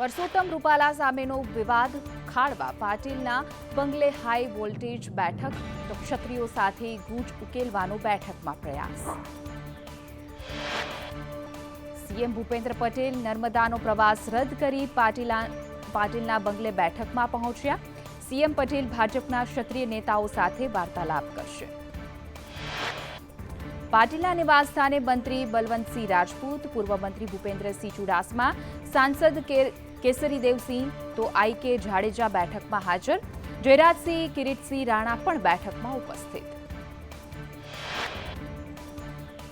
પરસોત્તમ રૂપાલા સામેનો વિવાદ ખાળવા પાટીલના બંગલે હાઈ વોલ્ટેજ બેઠક તો ક્ષત્રિયો સાથે ગૂંચ ઉકેલવાનો બેઠકમાં પ્રયાસ। સીએમ ભૂપેન્દ્ર પટેલ નર્મદાનો પ્રવાસ રદ કરી પાટીલના બંગલે બેઠકમાં પહોંચ્યા। સીએમ પટેલ ભાજપના ક્ષત્રિય નેતાઓ સાથે વાર્તાલાપ કરશે। પાટીલના નિવાસસ્થાને મંત્રી બલવંતસિંહ રાજપૂત, પૂર્વ મંત્રી ભૂપેન્દ્રસિંહ ચુડાસમા, સાંસદ કેસરીદેવસિંહ તો આઈ.કે. જાડેજા બેઠકમાં હાજર। જયરાજસિંહ, કિરીટસિંહ રાણા પણ બેઠકમાં ઉપસ્થિત।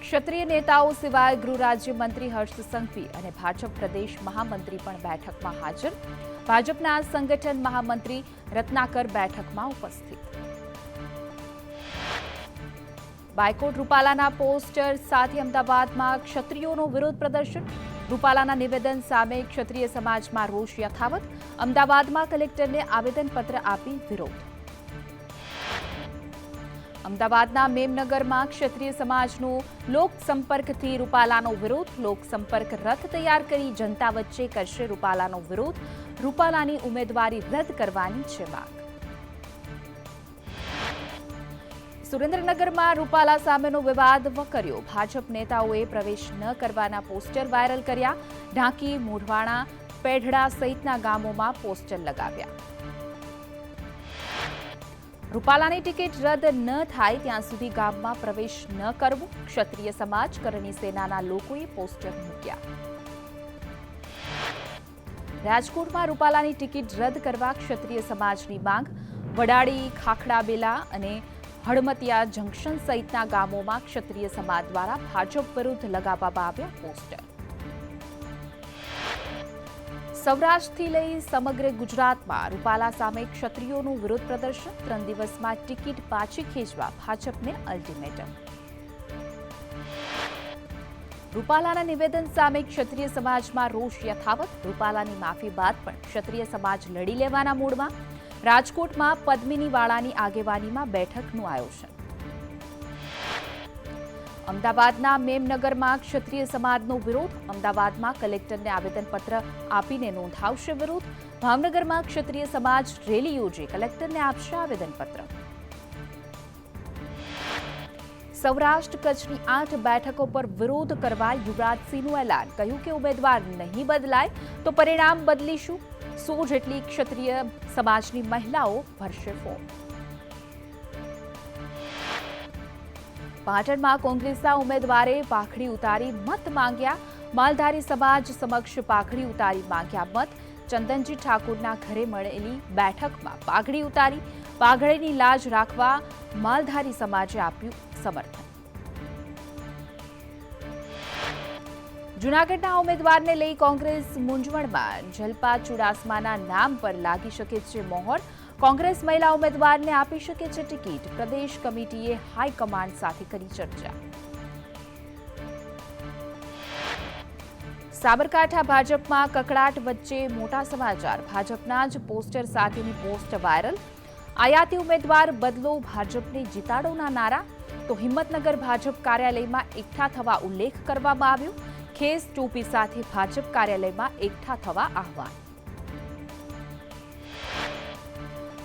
ક્ષત્રિય નેતાઓ સિવાય ગૃહ રાજ્યમંત્રી હર્ષ સંઘવી અને ભાજપ પ્રદેશ મહામંત્રી પણ બેઠકમાં હાજર। ભાજપના સંગઠન મહામંત્રી રત્નાકર બેઠકમાં ઉપસ્થિત। બાયકોટ રૂપાલાના પોસ્ટર સાથે અમદાવાદમાં ક્ષત્રિયોનો વિરોધ પ્રદર્શન। રૂપાલાના નિવેદન સામે ક્ષત્રિય સમાજમાં રોષ યથાવત। અમદાવાદમાં કલેક્ટરને આવેદનપત્ર આપી વિરોધ। અમદાવાદના મેમનગરમાં ક્ષત્રિય સમાજનો લોકસંપર્કથી રૂપાલાનો વિરોધ। લોકસંપર્ક રથ તૈયાર કરી જનતા વચ્ચે કરશે રૂપાલાનો વિરોધ। રૂપાલાની ઉમેદવારી રદ કરવાની છે માંગ। સુરેન્દ્રનગરમાં રૂપાલા સામેનો વિવાદ વકર્યો। ભાજપ નેતાઓએ પ્રવેશ ન કરવાના પોસ્ટર વાયરલ કર્યા। ઢાંકી, મોઢવાણા, પેઢડા સહિતના ગામોમાં પોસ્ટર લગાવ્યા। રૂપાલાની ટિકિટ રદ ન થાય ત્યાં સુધી ગામમાં પ્રવેશ ન કરવો, ક્ષત્રિય સમાજ કરણી સેનાના લોકોએ પોસ્ટર મૂક્યા। રાજકોટમાં રૂપાલાની ટિકિટ રદ કરવા ક્ષત્રિય સમાજની માંગ। વડાળી, ખાખડાબેલા અને હળમતિયા જંકશન સહિતના ગામોમાં ક્ષત્રિય સમાજ દ્વારા ભાજપ વિરુદ્ધ લગાવવામાં આવ્યા પોસ્ટર। સૌરાષ્ટ્રથી લઈ સમગ્ર ગુજરાતમાં રૂપાલા સામે ક્ષત્રિયોનું વિરોધ પ્રદર્શન। 3 દિવસમાં ટિકિટ પાછી ખેંચવા ભાજપને અલ્ટિમેટમ। રૂપાલાના નિવેદન સામે ક્ષત્રિય સમાજમાં રોષ યથાવત। રૂપાલાની માફી બાદ પણ ક્ષત્રિય સમાજ લડી લેવાના મૂડમાં। રાજકોટમાં પદ્મિનીવાળાની આગેવાનીમાં બેઠકનું આયોજન। અમદાવાદના મેમનગરમાં ક્ષત્રિય સમાજનો વિરોધ। અમદાવાદમાં કલેક્ટરને આવેદનપત્ર આપીને નોંધાવશે વિરોધ। ભાવનગરમાં ક્ષત્રિય સમાજ રેલી યોજી કલેક્ટરને આપશે આવેદનપત્ર। સૌરાષ્ટ્ર કચ્છની 8 બેઠકો પર વિરોધ કરવા યુવરાજસિંહનું એલાન। કહ્યું કે ઉમેદવાર નહીં બદલાય તો પરિણામ બદલીશું। 100 જેટલી ક્ષત્રિય સમાજની મહિલાઓ ભરશે ફોર્મ। પાટણમાં કોંગ્રેસના ઉમેદવારે પાઘડી ઉતારી મત માંગ્યા। માલધારી સમાજ સમક્ષ પાઘડી ઉતારી માંગ્યા મત। ચંદનજી ઠાકોરના ઘરે મળેલી બેઠકમાં પાઘડી ઉતારી। પાઘડીની લાજ રાખવા માલધારી સમાજે આપ્યું સમર્થન। જૂનાગઢના ઉમેદવારને લઈ કોંગ્રેસ મૂંઝવણમાં। જલપા ચુડાસમાના નામ પર લાગી શકે છે મોહર। કોંગ્રેસ મહિલા ઉમેદવારને આપી શકે છે ટિકિટ। પ્રદેશ કમિટીએ હાઈકમાન્ડ સાથે કરી ચર્ચા। સાબરકાંઠા ભાજપમાં કકળાટ વચ્ચે મોટા સમાચાર। ભાજપના જ પોસ્ટર સાથેની પોસ્ટ વાયરલ। આયાતી ઉમેદવાર બદલો, ભાજપને જીતાડોના નારા। તો હિંમતનગર ભાજપ કાર્યાલયમાં એકઠા થવા ઉલ્લેખ કરવામાં આવ્યો। ખેસ ટોપી સાથે ભાજપ કાર્યાલયમાં એકઠા થવા આહવાન।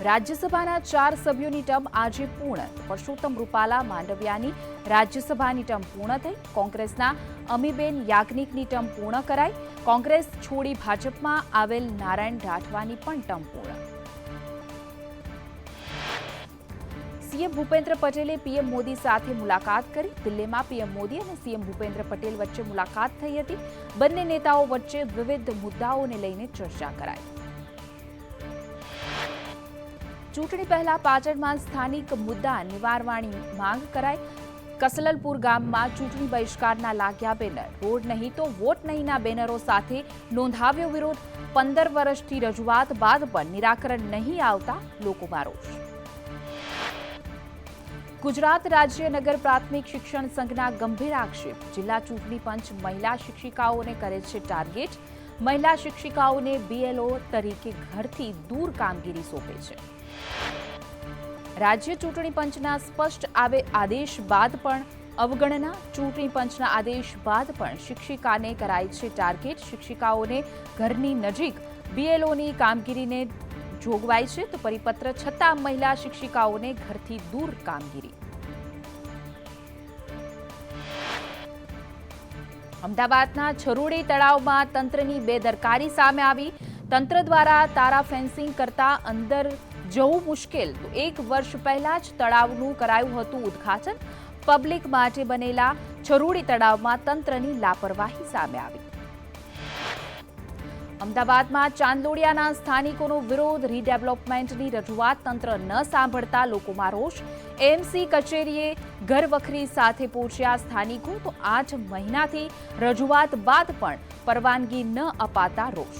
રાજ્યસભાના 4 સભ્યોની ટર્મ આજે પૂર્ણ। પરસોત્તમ રૂપાલા માંડવિયાની રાજ્યસભાની ટર્મ પૂર્ણ થઈ। કોંગ્રેસના અમીબેન યાજ્ઞિકની ટર્મ પૂર્ણ કરાઈ। કોંગ્રેસ છોડી ભાજપમાં આવેલ નારાયણ રાઠવાની પણ ટર્મ પૂર્ણ। સીએમ ભૂપેન્દ્ર પટેલે પીએમ મોદી સાથે મુલાકાત કરી। દિલ્હીમાં પીએમ મોદી અને સીએમ ભૂપેન્દ્ર પટેલ વચ્ચે મુલાકાત થઈ હતી। બંને નેતાઓ વચ્ચે વિવિધ મુદ્દાઓને લઈને ચર્ચા કરાઈ। ચૂંટણી પહેલા પાટણમાં સ્થાનિક મુદ્દા નિવારવાની માંગ કરાઈ। કસલલપુર ગામમાં ચૂંટણી બહિષ્કારના લાગ્યા બેનર। રોડ નહીં તો વોટ નહીંના બેનરો સાથે નોંધાવ્યો વિરોધ। 15 વર્ષથી રજૂઆત બાદ પણ નિરાકરણ નહીં આવતા લોકોમાં રોષ। ગુજરાત રાજ્ય નગર પ્રાથમિક શિક્ષણ સંઘના ગંભીર આક્ષેપ। જિલ્લા ચૂંટણી પંચ મહિલા શિક્ષિકાઓને કરે છે ટાર્ગેટ। મહિલા શિક્ષિકાઓને બીએલઓ તરીકે ઘરથી દૂર કામગીરી સોંપે છે। રાજ્ય ચૂંટણી પંચના સ્પષ્ટ આદેશ બાદ પણ અવગણના। ચૂંટણી પંચના આદેશ બાદ પણ શિક્ષિકાને કરાય છે ટાર્ગેટ। શિક્ષિકાઓને ઘરની નજીક બીએલઓની કામગીરીને જોગવાઈ છે, તો પરિપત્ર છતાં મહિલા શિક્ષિકાઓને ઘરથી દૂર કામગીરી. અમદાવાદના છરોડી તળાવમાં તંત્રની બેદરકારી સામે આવી. તંત્ર દ્વારા તારા ફેન્સિંગ કરતા અંદર જવું મુશ્કેલ. તો 1 વર્ષ પહેલા જ તળાવનું કરાયું હતું ઉદ્ઘાટન. પબ્લિક માટે બનેલા છરોડી તળાવમાં તંત્રની લાપરવાહી સામે આવી. અમદાવાદમાં ચાંદલોડિયાના સ્થાનિકોનો વિરોધ. રીડેવલપમેન્ટની રજૂઆત તંત્ર ન સાંભળતા લોકોમાં રોષ. એએમસી કચેરીએ ઘરવખરી સાથે પહોંચ્યા સ્થાનિકો. તો 8 મહિનાથી રજૂઆત બાદ પણ પરવાનગી ન અપાતા રોષ.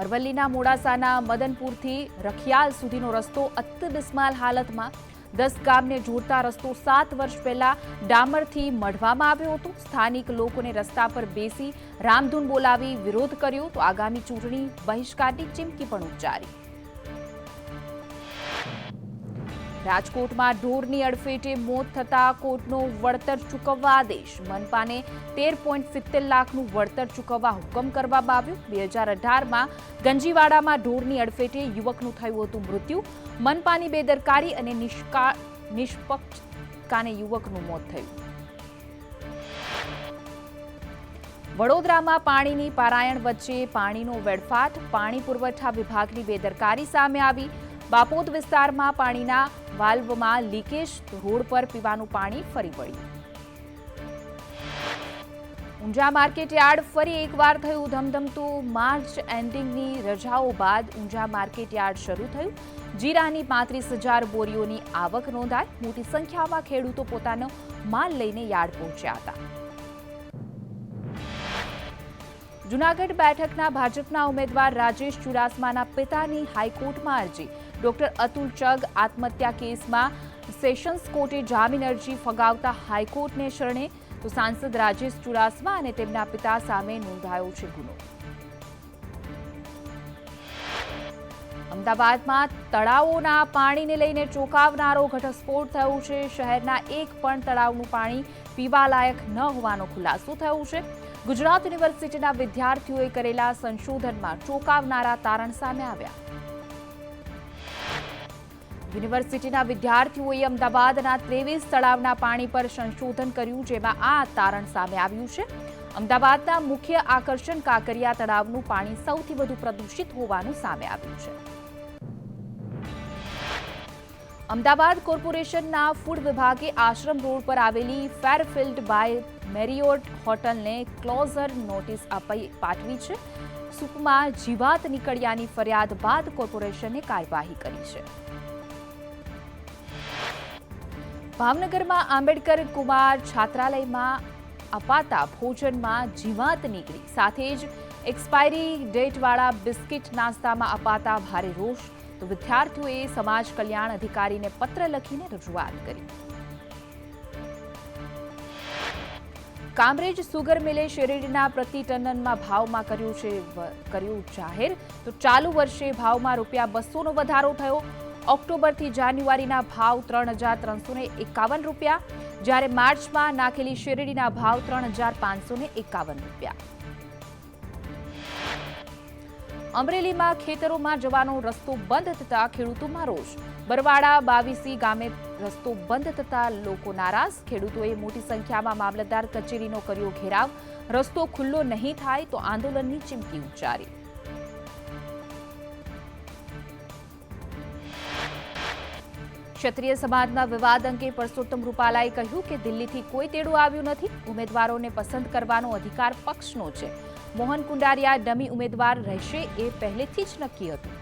અરવલ્લીના મોડાસાના મદનપુરથી રખિયાલ સુધીનો રસ્તો અસ્તબિસ્માલ હાલતમાં. 10 ગામને જોડતા રસ્તો 7 વર્ષ પહેલા ડામરથી મઢવામાં આવ્યો હતો. સ્થાનિક લોકોને રસ્તા પર બેસી રામધૂન બોલાવી વિરોધ કર્યો. તો આગામી ચૂંટણી બહિષ્કારની ચીમકી પણ ઉચ્ચારી. રાજકોટમાં ઢોરની અડફેટે મોત થતા કોર્ટનો વળતર ચૂકવવા આદેશ. મનપાને 13.70 લાખનું વળતર ચૂકવવા હુકમ કરવામાં આવ્યો. 2018માં ગંજીવાડામાં ઢોરની અડફેટે યુવકનું થયું હતું મૃત્યુ. મનપાની બેદરકારી અને નિષ્પક્ષતાને યુવકનું મોત થયું. વડોદરામાં પાણીની પારાયણ વચ્ચે પાણીનો વેડફાટ. પાણી પુરવઠા વિભાગની બેદરકારી સામે આવી. બાપોદ વિસ્તારમાં પાણીના વાલ્વમાં લીકેજ. રોડ પર પીવાનું પાણી ફરી વળ્યું. ઊંઝા માર્કેટયાર્ડ ફરી એકવાર થયું ધમધમતું. માર્ચ એન્ડિંગની રજાઓ બાદ ઊંઝા માર્કેટયાર્ડ શરૂ થયું. જીરાની 35,000 બોરીઓની આવક નોંધાઈ. મોટી સંખ્યામાં ખેડૂતો પોતાનો માલ લઈને યાર્ડ પહોંચ્યા હતા. જૂનાગઢ બેઠકના ભાજપના ઉમેદવાર રાજેશ ચુડાસમાના પિતાની હાઈકોર્ટમાં અરજી. ડોક્ટર અતુલ ચગ આત્મહત્યા કેસમાં સેશન્સ કોર્ટે જામીન અરજી ફગાવતા હાઈકોર્ટને શરણે. તો સાંસદ રાજેશ ચુડાસમા અને તેમના પિતા સામે નોંધાયો છે ગુનો. અમદાવાદમાં તળાવોના પાણીને લઈને ચોંકાવનારો ઘટસ્ફોટ થયો છે. શહેરના એક પણ તળાવનું પાણી પીવાલાયક ન હોવાનો ખુલાસો થયો છે. ગુજરાત યુનિવર્સિટીના વિદ્યાર્થીઓએ કરેલા સંશોધનમાં ચોંકાવનારા તારણ સામે આવ્યા. યુનિવર્સિટીના વિદ્યાર્થીઓએ અમદાવાદના 23 તળાવના પાણી પર સંશોધન કર્યું, જેમાં આ તારણ સામે આવ્યું છે. અમદાવાદના મુખ્ય આકર્ષણ કાંકરિયા તળાવનું પાણી સૌથી વધુ પ્રદૂષિત હોવાનું સામે આવ્યું છે. અમદાવાદ કોર્પોરેશનના ફૂડ વિભાગે આશ્રમ રોડ પર આવેલી ફેરફિલ્ડ બાય મેરિયોટ હોટલને ક્લોઝર નોટિસ પાઠવી છે. સૂપમાં જીવાત નીકળ્યાની ફરિયાદ બાદ કોર્પોરેશને કાર્યવાહી કરી છે. ભાવનગરમાં આંબેડકર કુમાર છાત્રાલયમાં અપાતા ભોજનમાં જીવાત નીકળી. સાથે જ એક્સપાયરી ડેટવાળા બિસ્કિટ નાસ્તામાં અપાતા ભારે રોષ. તો વિદ્યાર્થીઓએ સમાજ કલ્યાણ અધિકારીને પત્ર લખીને રજૂઆત કરી. કામરેજ સુગર મિલે શેરડીના પ્રતિ ટનના ભાવમાં કર્યું જાહેર. તો ચાલુ વર્ષે ભાવમાં ₹200નો વધારો થયો. ઓક્ટોબરથી જાન્યુઆરીના ભાવ ₹3,351, જ્યારે માર્ચમાં નાખેલી શેરડીના ભાવ ₹3,551. અમરેલીમાં ખેતરોમાં જવાનો રસ્તો બંધ થતા ખેડૂતોમાં રોષ. બરવાડા બાવીસી ગામે રસ્તો બંધ થતા લોકો નારાજ. ખેડૂતોએ મોટી સંખ્યામાં મામલતદાર કચેરીનો કર્યો ઘેરાવ. રસ્તો ખુલ્લો નહીં થાય તો આંદોલનની ચીમકી ઉચ્ચારી. ક્ષત્રિય સમાજના વિવાદ અંગે પરસોત્તમ રૂપાલાએ કહ્યું કે દિલ્હીથી કોઈ તેડું આવ્યું નથી. ઉમેદવારોને પસંદ કરવાનો અધિકાર પક્ષનો છે. મોહન કુંડારિયા ડમી ઉમેદવાર રહેશે એ પહેલેથી જ નક્કી હતું.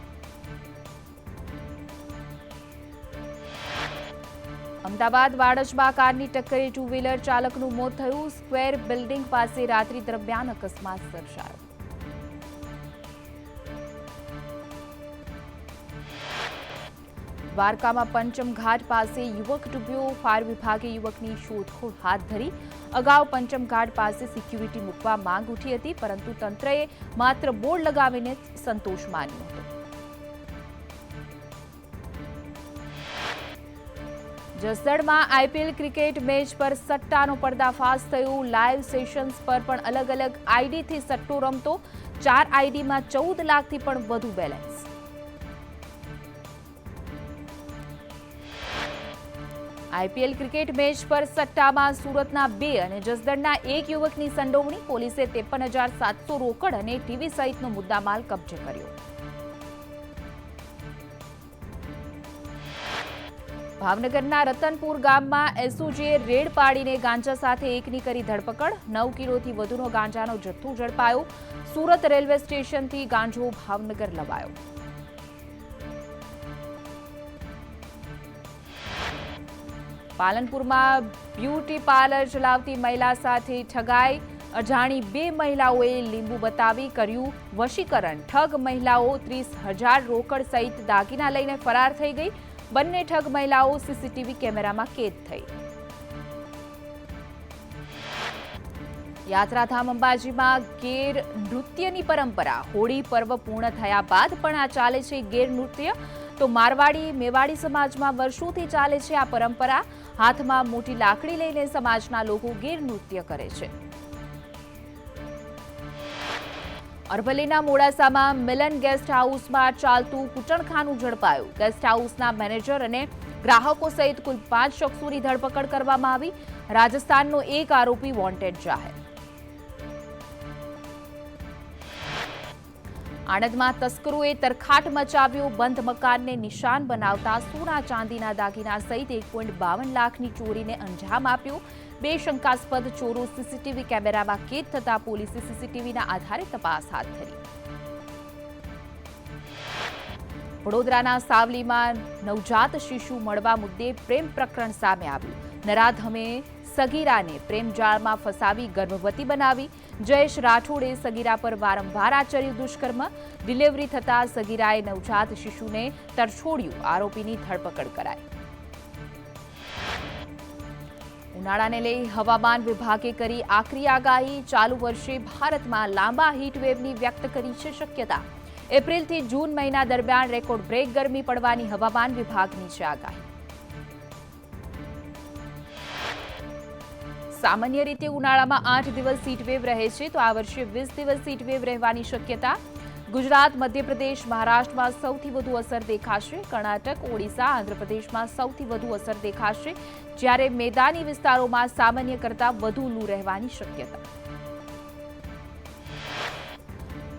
અમદાવાદ વાડજમાં કારની ટક્કરે 2 વ્હીલર ચાલકનું મોત થયું. સ્ક્વેર બિલ્ડિંગ પાસે રાત્રિ દરમિયાન અકસ્માત સર્જાયો. દ્વારકામાં પંચમ ઘાટ પાસે યુવક ડૂબ્યો. ફાયર વિભાગે યુવકની શોધખોળ હાથ ધરી. અગાઉ પંચમ ઘાટ પાસે સિક્યુરિટી મૂકવા માંગ ઉઠી હતી, પરંતુ તંત્રએ માત્ર બોર્ડ લગાવીને સંતોષ માન્યો હતો. જસદણમાં આઈપીએલ ક્રિકેટ મેચ પર સટ્ટાનો પર્દાફાશ થયો। લાઈવ સેશન્સ પર પણ અલગ અલગ આઈડીથી સટ્ટો રમતો। 4 આઈડીમાં 14 લાખથી પણ વધુ બેલેન્સ। આઈપીએલ ક્રિકેટ મેચ પર સટ્ટામાં સુરતના 2 અને જસદણના 1 યુવકની સંડોવણી। પોલીસે 53,700 રોકડ અને ટીવી સહિતનો મુદ્દામાલ કબજે કર્યો। ભાવનગરના રતનપુર ગામમાં એસઓજીએ રેડ પાડીને ગાંજા સાથે એકની કરી ધરપકડ। 9 કિલોથી વધુનો ગાંજાનો જથ્થો ઝડપાયો। સુરત રેલવે સ્ટેશનથી ગાંજો ભાવનગર લવાયો। પાલનપુરમાં બ્યુટી પાર્લર ચલાવતી મહિલા સાથે ઠગાઈ। અજાણી 2 મહિલાઓએ લીંબુ બતાવી કર્યું વશીકરણ। ઠગ મહિલાઓ 30,000 રોકડ સહિત દાગીના લઈને ફરાર થઈ ગઈ। બંને ઠગ મહિલાઓ સીસીટીવી કેમેરામાં કેદ થઈ। યાત્રાધામ અંબાજીમાં ગેર નૃત્યની પરંપરા। હોળી પર્વ પૂર્ણ થયા બાદ પણ આ ચાલે છે ગેર નૃત્ય। તો મારવાડી મેવાડી સમાજમાં વર્ષોથી ચાલે છે આ પરંપરા। હાથમાં મોટી લાકડી લઈને સમાજના લોકો ગેર નૃત્ય કરે છે। અરવલ્લીના મોડાસામાં મિલન ગેસ્ટ હાઉસમાં ચાલતું કૂટણખાનું ઝડપાયું। ગેસ્ટ હાઉસના મેનેજર અને ગ્રાહકો સહિત કુલ 5 શખ્સોની ધરપકડ કરવામાં આવી। રાજસ્થાનનો એક આરોપી વોન્ટેડ જાહેર। આણંદમાં તસ્કરોએ તરખાટ મચાવ્યો। બંધ મકાનને નિશાન બનાવતા સોના ચાંદીના દાગીના સહિત 1.52 લાખની ચોરીને અંજામ આપ્યો। 2 શંકાસ્પદ ચોરો સીસીટીવી કેમેરામાં કેદ થતા પોલીસે સીસીટીવીના આધારે તપાસ હાથ ધરી। વડોદરાના સાવલીમાં નવજાત શિશુ મળવા મુદ્દે પ્રેમ પ્રકરણ સામે આવ્યું। નરાધમે સગીરાને પ્રેમજાળમાં ફસાવી ગર્ભવતી બનાવી। જયેશ રાઠોડે સગીરા પર વારંવાર આચર્યું દુષ્કર્મ। ડિલિવરી થતા સગીરાએ નવજાત શિશુને તરછોડ્યું। આરોપીની ધરપકડ કરાઈ। ઉનાળાને લઈ હવામાન વિભાગે કરી આકરી આગાહી। ચાલુ વર્ષે ભારતમાં લાંબા હીટવેવની વ્યક્ત કરી છે શક્યતા। એપ્રિલથી જૂન મહિના દરમિયાન રેકોર્ડ બ્રેક ગરમી પડવાની હવામાન વિભાગની છે આગાહી। સામાન્ય રીતે ઉનાળામાં 8 દિવસ હીટવેવ રહે છે, તો આ વર્ષે 20 દિવસ હીટવેવ રહેવાની શક્યતા। ગુજરાત, મધ્યપ્રદેશ, મહારાષ્ટ્રમાં સૌથી વધુ અસર દેખાશે। કર્ણાટક, ઓડિશા, આંધ્રપ્રદેશમાં સૌથી વધુ અસર દેખાશે, જ્યારે મેદાની વિસ્તારોમાં સામાન્ય કરતાં વધુ લૂ રહેવાની શક્યતા।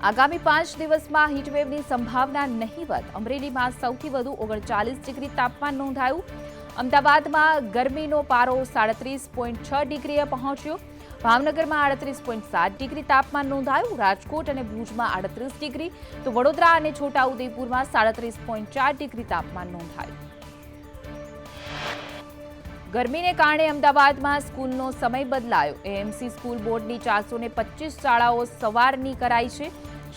આગામી 5 દિવસમાં હીટવેવની સંભાવના નહીવત। અમરેલીમાં સૌથી વધુ 39 ડિગ્રી તાપમાન નોંધાયું। અમદાવાદમાં ગરમીનો પારો 37.6 ડિગ્રીએ પહોંચ્યો। ભાવનગરમાં 38.7 ડિગ્રી તાપમાન નોંધાયું। રાજકોટ અને ભુજમાં 38 ડિગ્રી, તો વડોદરા અને છોટાઉદેપુરમાં 37.4 ડિગ્રી તાપમાન નોંધાયું। ગરમીને કારણે અમદાવાદમાં સ્કૂલનો સમય બદલાયો। એએમસી સ્કૂલ બોર્ડની 425 શાળાઓ સવારની કરાઈ છે।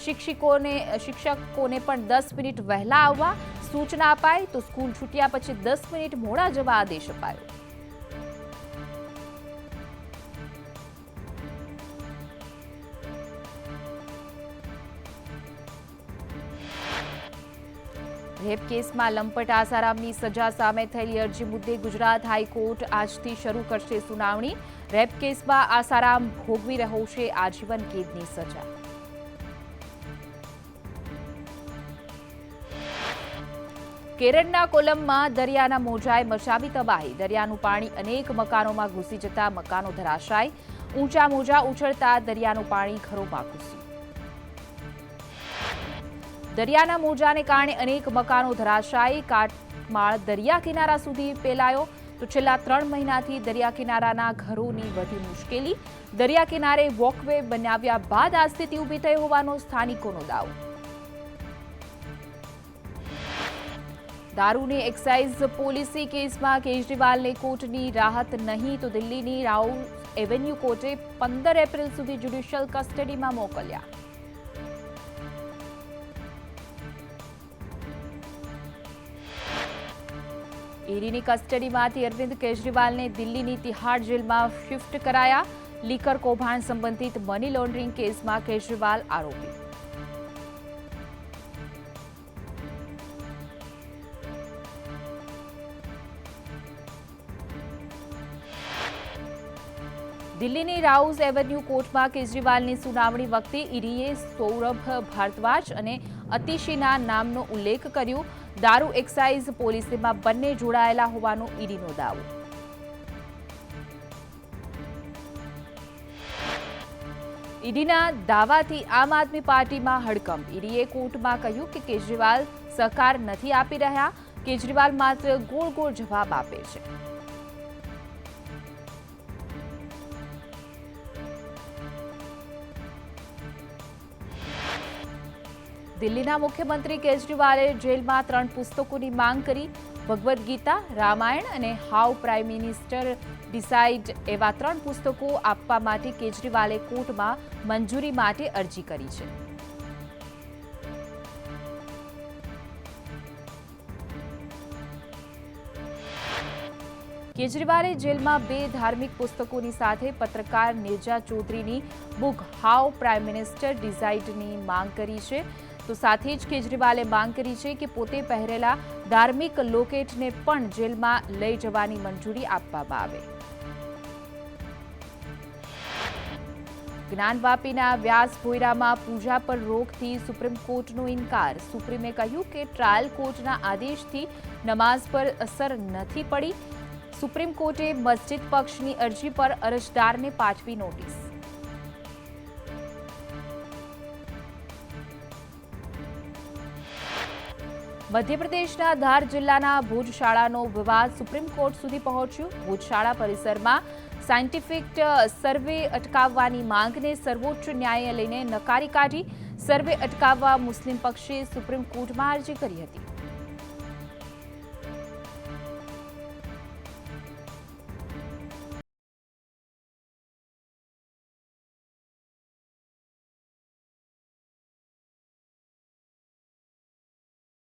શિક્ષકોને પણ 10 મિનિટ વહેલા આવવા સૂચના અપાઈ, તો સ્કૂલ છૂટ્યા પછી 10 મિનિટ મોડા જવા આદેશ અપાયો। રેપ કેસમાં લંપટ આસારામની સજા સામે થયેલી અરજી મુદ્દે ગુજરાત હાઈકોર્ટ આજથી શરૂ કરશે સુનાવણી। રેપ કેસમાં આસારામ ભોગવી રહ્યો છે આજીવન કેદની સજા। કેરળના કોલમમાં દરિયાના મોજાએ મચાવી તબાહી। દરિયાનું પાણી અનેક મકાનોમાં ઘૂસી જતા મકાનો ધરાશાય। ઊંચા મોજા ઉછળતા દરિયાનું પાણી ઘરોમાં ઘૂસ્યું। દરિયાના મોજાને કારણે અનેક મકાનો ધરાશાયી। કાટમાળ દરિયા કિનારા સુધી ફેલાયો, તો છેલ્લા 3 મહિનાથી દરિયા કિનારાના ઘરોની વધી મુશ્કેલી। દરિયા કિનારે વોકવે બનાવ્યા બાદ આ સ્થિતિ ઊભી થઈ હોવાનો સ્થાનિકોનો દાવો। દારૂની એક્સાઇઝ પોલિસી કેસમાં કેજરીવાલને કોર્ટની રાહત નહીં, તો દિલ્હીની રાઉ એવન્યુ કોર્ટે 15 એપ્રિલ સુધી જ્યુડિશિયલ કસ્ટડીમાં મોકલ્યા। ઈડીની કસ્ટડીમાંથી અરવિંદ કેજરીવાલને દિલ્હીની તિહાડ જેલમાં શિફ્ટ કરાયા। લીકર કૌભાંડ સંબંધિત મની લોન્ડરિંગ કેસમાં કેજરીવાલ આરોપી। દિલ્હીની રાઉઝ એવન્યુ કોર્ટમાં કેજરીવાલની સુનાવણી વખતે ઈડીએ સૌરભ ભારદ્વાજ અને અતિશીના નામનો ઉલ્લેખ કર્યો. દારૂ એક્સાઇઝ પોલીસમાં બંને જોડાયેલા હોવાનો ઈડીનો દાવો. ઈડીના દાવાથી આમ આદમી પાર્ટીમાં હડકંપ. ઈડીએ કોર્ટમાં કહ્યું કે કેજરીવાલ સહકાર નથી આપી રહ્યા. કેજરીવાલ માત્ર ગોળ ગોળ જવાબ આપે છે. દિલ્હીના મુખ્યમંત્રી કેજરીવાલે જેલમાં 3 પુસ્તકોની માંગ કરી. ભગવદ્ ગીતા, રામાયણ અને હાઉ પ્રાઇમ મિનિસ્ટર ડિસાઇડ એવા 3 પુસ્તકો આપવા માટે કેજરીવાલે કોર્ટમાં મંજૂરી માટે અરજી કરી છે. કેજરીવાલે જેલમાં 2 ધાર્મિક પુસ્તકોની સાથે પત્રકાર નિર્જા ચૌધરીની બુક હાઉ પ્રાઇમ મિનિસ્ટર ડિસાઇડની માંગ કરી છે. તો સાથે જ કેજરીવાલે માંગ કરી છે કે પોતે પહેરેલા ધાર્મિક લોકેટને પણ જેલમાં લઈ જવાની મંજૂરી આપવામાં આવે. જ્ઞાનવાપીના વ્યાસ ભોયરામાં પૂજા પર રોકથી સુપ્રીમ કોર્ટનો ઇનકાર. સુપ્રીમે કહ્યું કે ટ્રાયલ કોર્ટના આદેશથી નમાઝ પર અસર નથી પડી. સુપ્રીમ કોર્ટે મસ્જિદ પક્ષની અરજી પર અરજદારને પાઠવી નોટિસ. મધ્યપ્રદેશના ધાર જિલ્લાના ભુજ શાળાનો વિવાદ સુપ્રીમ કોર્ટ સુધી પહોંચ્યો. ભુજ શાળા પરિસરમાં સાયન્ટિફિક સર્વે અટકાવવાની માંગને સર્વોચ્ચ ન્યાયાલયે નકારી કાઢી. સર્વે અટકાવવા મુસ્લિમ પક્ષે સુપ્રીમ કોર્ટમાં અરજી કરી હતી.